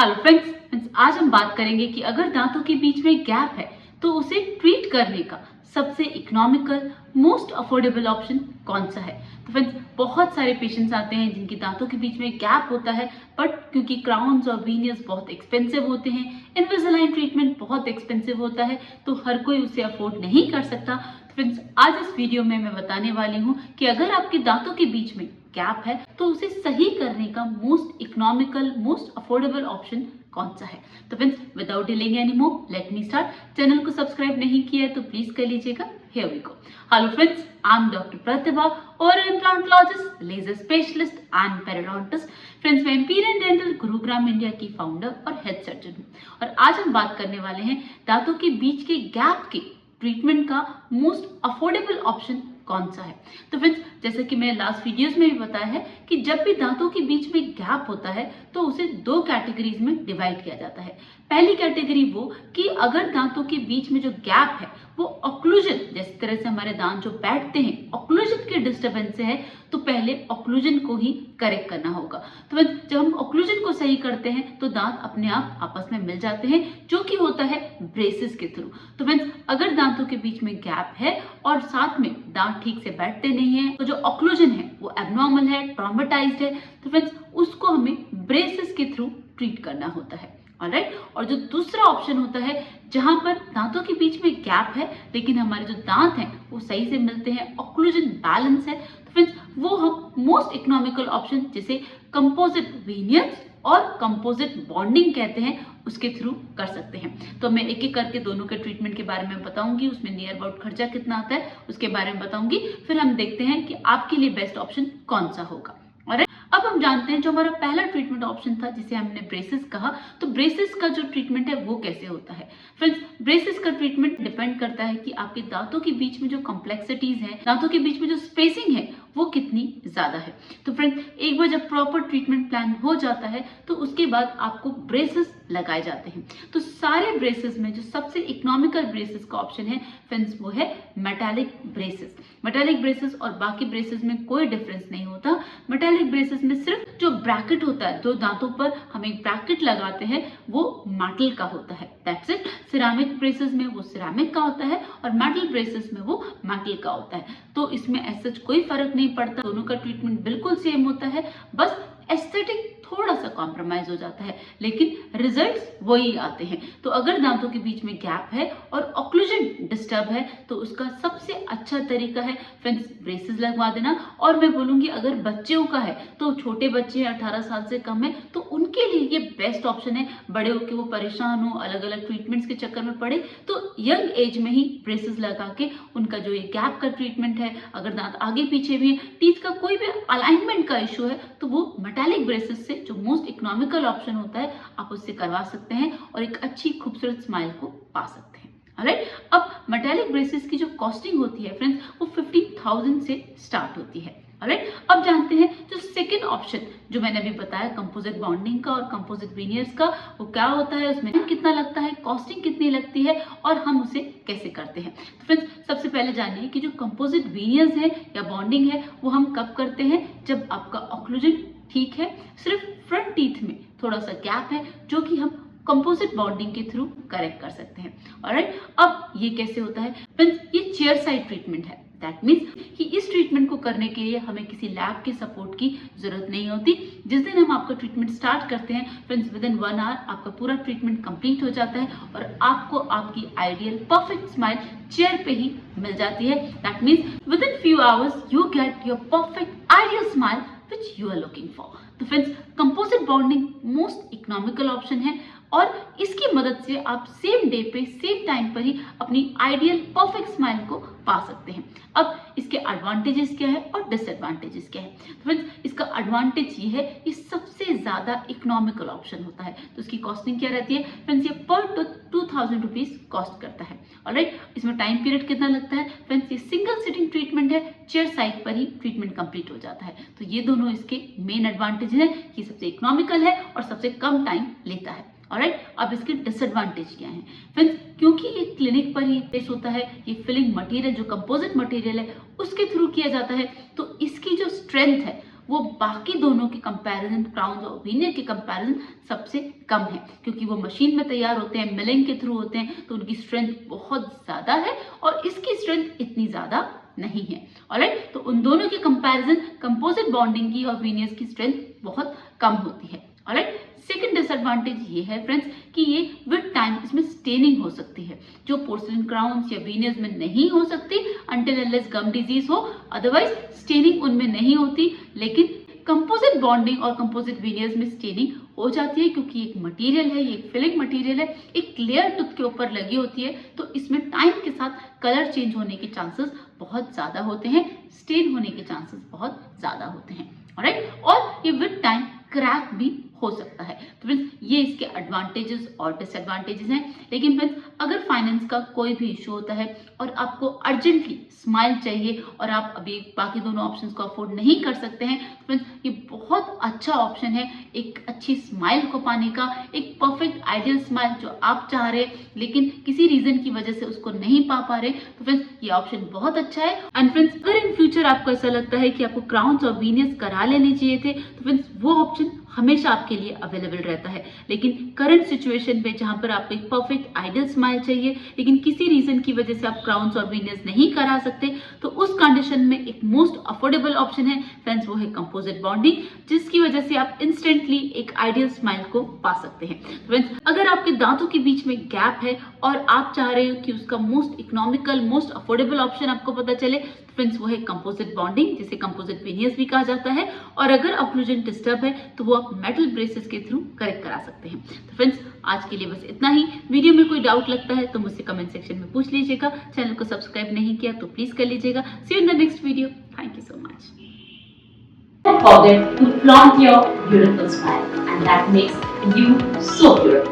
Hello friends, आज हम बात करेंगे कि अगर दांतों के बीच में गैप है तो उसे ट्रीट करने का सबसे इकोनॉमिकल मोस्ट अफोर्डेबल ऑप्शन कौन सा है। तो फ्रेंड्स, बहुत सारे पेशेंट्स आते हैं जिनकी दांतों के बीच में गैप होता है, बट क्योंकि क्राउन्स और वीनियर्स बहुत एक्सपेंसिव होते हैं, इनविजिलाइन ट्रीटमेंट बहुत एक्सपेंसिव होता है, तो हर कोई उसे अफोर्ड नहीं कर सकता। तो फ्रेंड्स, आज इस वीडियो में मैं बताने वाली हूँ कि अगर आपके दांतों के बीच में गैप है तो उसे सही करने का most economical most affordable option कौन सा है। तो friends, without delaying any more, let me start. Channel को सब्सक्राइब नहीं किया है तो प्लीज कर लीजिएगा। Here we go. Hello friends, I am doctor Pratibha और implantologist, laser specialist and periodontist. Friends, मैं एम्पीरियल डेंटल गुरुग्राम इंडिया की फाउंडर और हेड सर्जन हूँ और आज हम बात करने वाले हैं दांतों के बीच के गैप के ट्रीटमेंट का मोस्ट अफोर्डेबल ऑप्शन कौन सा है। तो फ्रेंड्स, जैसे कि मैंने लास्ट वीडियोस में भी बताया है कि जब भी दांतों के बीच में गैप होता है तो उसे दो कैटेगरीज में डिवाइड किया जाता है। पहली कैटेगरी वो कि अगर दांतों के बीच में जो गैप है वो ऑक्लूजन, जिस तरह से हमारे दांत जो बैठते हैं ऑक्लूजन के डिस्टर्बेंस से है, तो पहले ऑक्लूजन को ही करेक्ट करना होगा। तो जब हम ऑक्लूजन को सही करते हैं तो दांत अपने आप आपस में मिल जाते हैं, जो कि होता है ब्रेसेस के थ्रू। तो फ्रेंड्स, अगर दांतों के बीच में गैप है और साथ में दांत ठीक से बैठते नहीं है, तो जो ऑक्लूजन है वो एबनॉर्मल है, ट्रॉमेटाइज्ड है, तो फ्रेंड्स उसको हमें ब्रेसेस के थ्रू ट्रीट करना होता है। ऑलराइट, और जो दूसरा ऑप्शन होता है जहां पर दांतों के बीच में गैप है लेकिन हमारे जो दांत हैं वो सही से मिलते हैं, ऑक्लूजन बैलेंस है, तो फ्रेंड्स वो हम मोस्ट इकोनॉमिकल ऑप्शन जिसे कंपोजिट वीनियर्स और कंपोजिट बॉन्डिंग कहते हैं उसके थ्रू कर सकते हैं। तो मैं एक एक करके दोनों के ट्रीटमेंट के बारे में बताऊंगी, उसमें नियर अबाउट खर्चा कितना आता है उसके बारे में बताऊंगी, फिर हम देखते हैं कि आपके लिए बेस्ट ऑप्शन कौन सा होगा। ऑलराइट, अब हम जानते हैं जो हमारा पहला ट्रीटमेंट ऑप्शन था जिसे हमने ब्रेसेस कहा, तो ब्रेसेस का जो ट्रीटमेंट है वो कैसे होता है। फ्रेंड्स, ब्रेसेस का ट्रीटमेंट डिपेंड करता है कि आपके दांतों के बीच में जो कॉम्प्लेक्सिटीज हैं, दांतों के बीच में जो स्पेसिंग है वो कितनी ज्यादा है। तो फ्रेंड्स, एक बार जब प्रॉपर ट्रीटमेंट प्लान हो जाता है तो उसके बाद आपको ब्रेसेस लगाए जाते हैं। तो सारे ब्रेसेस में जो सबसे इकोनॉमिकल ब्रेसेस का ऑप्शन है फ्रेंड्स वो है मेटालिक ब्रेसेस। मेटालिक ब्रेसेस और बाकी ब्रेसेस में कोई डिफरेंस नहीं होता। मेटालिक ब्रेसेस में सिर्फ जो ब्रैकेट होता है, दो दांतों पर हम एक ब्रैकेट लगाते हैं, वो मेटल का होता है, दैट्स इट। सिरामिक ब्रेसेस में वो सिरामिक का होता है और मेटल ब्रेसेस में वो मेटल का होता है। तो इसमें ऐसा कोई फर्क नहीं पड़ता, दोनों का ट्रीटमेंट बिल्कुल सेम होता है, बस एस्थेटिक थोड़ा सा कॉम्प्रोमाइज हो जाता है लेकिन रिजल्ट्स वही आते हैं। तो अगर दांतों के बीच में गैप है और ऑक्लूजन डिस्टर्ब है तो उसका सबसे अच्छा तरीका है फ्रेंड्स ब्रेसेस लगवा देना। और मैं बोलूंगी अगर बच्चों का है तो छोटे बच्चे हैं 18 साल से कम है तो उनके लिए ये बेस्ट ऑप्शन है। बड़े होकर वो परेशान हो, अलग अलग ट्रीटमेंट्स के चक्कर में पड़े, तो यंग एज में ही ब्रेसेस लगा के उनका जो ये गैप का ट्रीटमेंट है, अगर दांत आगे पीछे भी है, टीथ का कोई भी अलाइनमेंट का इशू है, तो वो मेटालिक ब्रेसेस से जो मोस्ट इकोनॉमिकल ऑप्शन होता है आप उससे करवा सकते हैं और एक अच्छी खूबसूरत स्माइल को पा सकते हैं। ऑलराइट, अब मेटालिक ब्रेसेस की जो कॉस्टिंग होती है फ्रेंड्स वो 15,000 से स्टार्ट होती है। ऑलराइट, अब जानते हैं जो सेकंड ऑप्शन जो मैंने अभी बताया कंपोजिट बॉन्डिंग का और कंपोजिट वीनियर्स का, वो क्या होता है, उसमें कितना लगता है, कॉस्टिंग कितनी लगती है और हम उसे कैसे करते हैं। तो फ्रेंड्स, सबसे पहले जानिए कि जो कंपोजिट वीनियर्स है या बॉन्डिंग है वो हम कब करते हैं, जब आपका ऑक्लूजन ठीक है, सिर्फ फ्रंट टीथ में थोड़ा सा गैप है जो कि हम कंपोजिट बॉन्डिंग के थ्रू करेक्ट कर सकते हैं। ऑलराइट, अब ये कैसे होता है फ्रेंड्स, ये चेयर साइड ट्रीटमेंट है, दैट मीन्स कि इस ट्रीटमेंट को करने के लिए हमें किसी लैब के सपोर्ट की जरूरत नहीं होती। जिस दिन हम आपका ट्रीटमेंट स्टार्ट करते हैं फ्रेंड्स विद इन 1 आवर आपका पूरा ट्रीटमेंट कंप्लीट हो जाता है और आपको आपकी आइडियल परफेक्ट स्माइल चेयर पे ही मिल जाती है। That means with in few hours you get your perfect ideal smile which you are looking for। तो friends, composite bonding most economical option है और इसकी मदद से आप सेम डे पे सेम टाइम पर ही अपनी आइडियल परफेक्ट स्माइल को पा सकते हैं। अब इसके एडवांटेजेस क्या है और डिसएडवांटेजेस क्या है। तो फ्रेंड्स, इसका एडवांटेज ये है ये सबसे ज्यादा इकोनॉमिकल ऑप्शन होता है। तो इसकी कॉस्टिंग क्या रहती है फ्रेंड्स, ये पर 2,000 रुपीज कॉस्ट करता है। ऑलराइट, इसमें टाइम पीरियड कितना लगता है फ्रेंड्स, ये सिंगल सिटिंग ट्रीटमेंट है, चेयर साइड पर ही ट्रीटमेंट कंप्लीट हो जाता है। तो ये दोनों इसके मेन एडवांटेज है कि सबसे इकोनॉमिकल है और सबसे कम टाइम लेता है। ऑलराइट, अब इसके डिसएडवांटेज क्या है फ्रेंड्स, क्योंकि ये क्लिनिक पर ही प्लेस होता है, ये फिलिंग मटेरियल जो कंपोजिट मटेरियल है उसके थ्रू किया जाता है, तो इसकी जो स्ट्रेंथ है वो बाकी दोनों के कंपैरिजन, क्राउन और वीनियर के कंपैरिजन सबसे कम है, क्योंकि वो मशीन में तैयार होते हैं, मिलिंग के थ्रू होते हैं, तो उनकी स्ट्रेंथ बहुत ज़्यादा है और इसकी स्ट्रेंथ इतनी ज़्यादा नहीं है। ऑलराइट, तो उन दोनों के कंपैरिजन कंपोजिट बॉन्डिंग की और वीनियर्स की स्ट्रेंथ बहुत कम होती है। ऑलराइट, सेकंड डिसएडवांटेज ये है फ्रेंड्स कि ये विद टाइम इसमें स्टेनिंग हो सकती है, जो पोर्सलिन क्राउन्स या वीनियर्स में नहीं हो सकती अंटिल अनलेस गम डिजीज हो, अदरवाइज स्टेनिंग उनमें नहीं होती। लेकिन कंपोजिट बॉन्डिंग और कंपोजिट वीनियर्स में स्टेनिंग हो जाती है, क्योंकि एक मटेरियल है, ये एक फिलिंग मटेरियल है, एक लेयर टूथ के ऊपर लगी होती है, तो इसमें टाइम के साथ कलर चेंज होने के चांसेस बहुत ज़्यादा होते हैं, स्टेन होने के चांसेस बहुत ज़्यादा होते हैं। ऑलराइट, और ये विद टाइम क्रैक भी हो सकता है। तो फ्रेंड्स, ये इसके एडवांटेजेस और डिसएडवांटेजेस हैं। लेकिन फ्रेंड्स, अगर फाइनेंस का कोई भी इशू होता है और आपको अर्जेंटली स्माइल चाहिए और आप अभी बाकी दोनों ऑप्शंस को अफोर्ड नहीं कर सकते हैं, तो फ्रेंड्स ये बहुत अच्छा ऑप्शन है एक अच्छी स्माइल को पाने का, एक परफेक्ट आइडियल स्माइल जो आप चाह रहे हैं लेकिन किसी रीजन की वजह से उसको नहीं पा रहे। तो फ्रेंड्स, ये ऑप्शन बहुत अच्छा है। एंड फ्रेंड्स, अगर इन फ्यूचर आपको ऐसा लगता है कि आपको क्राउन्स और वीनियर्स करा लेने चाहिए थे, तो फ्रेंड्स वो ऑप्शन हमेशा आपके लिए अवेलेबल रहता है। लेकिन करंट सिचुएशन पे जहां पर आपको एक परफेक्ट आइडियल स्माइल चाहिए लेकिन किसी रीजन की वजह से आप क्राउन्स और वीनियर्स नहीं करा सकते, तो उस कंडीशन में एक मोस्ट अफोर्डेबल ऑप्शन है फ्रेंड्स, वो है कंपोजिट बॉन्डिंग, जिसकी वजह से आप इंस्टेंटली एक आइडियल स्माइल को पा सकते हैं। फ्रेंड्स, अगर आपके दांतों के बीच में गैप है और आप चाह रहे हो कि उसका most economical, most affordable option आपको पता चले, फ्रेंड्स वो है कंपोजिट बॉन्डिंग, जिसे कंपोजिट वीनियर्स भी कहा जाता है। और अगर ऑक्लूजन डिस्टर्ब है तो वो आप मेटल ब्रेसेस के थ्रू करेक्ट करा सकते हैं। तो फ्रेंड्स, आज के लिए बस इतना ही। वीडियो में कोई डाउट लगता है तो मुझसे कमेंट सेक्शन में पूछ लीजिएगा। चैनल को सब्सक्राइब नहीं किया तो प्लीज कर लीजिएगा। See you in the next video. Thank you so much. Don't forget to flaunt your beautiful smile, and that makes you so beautiful.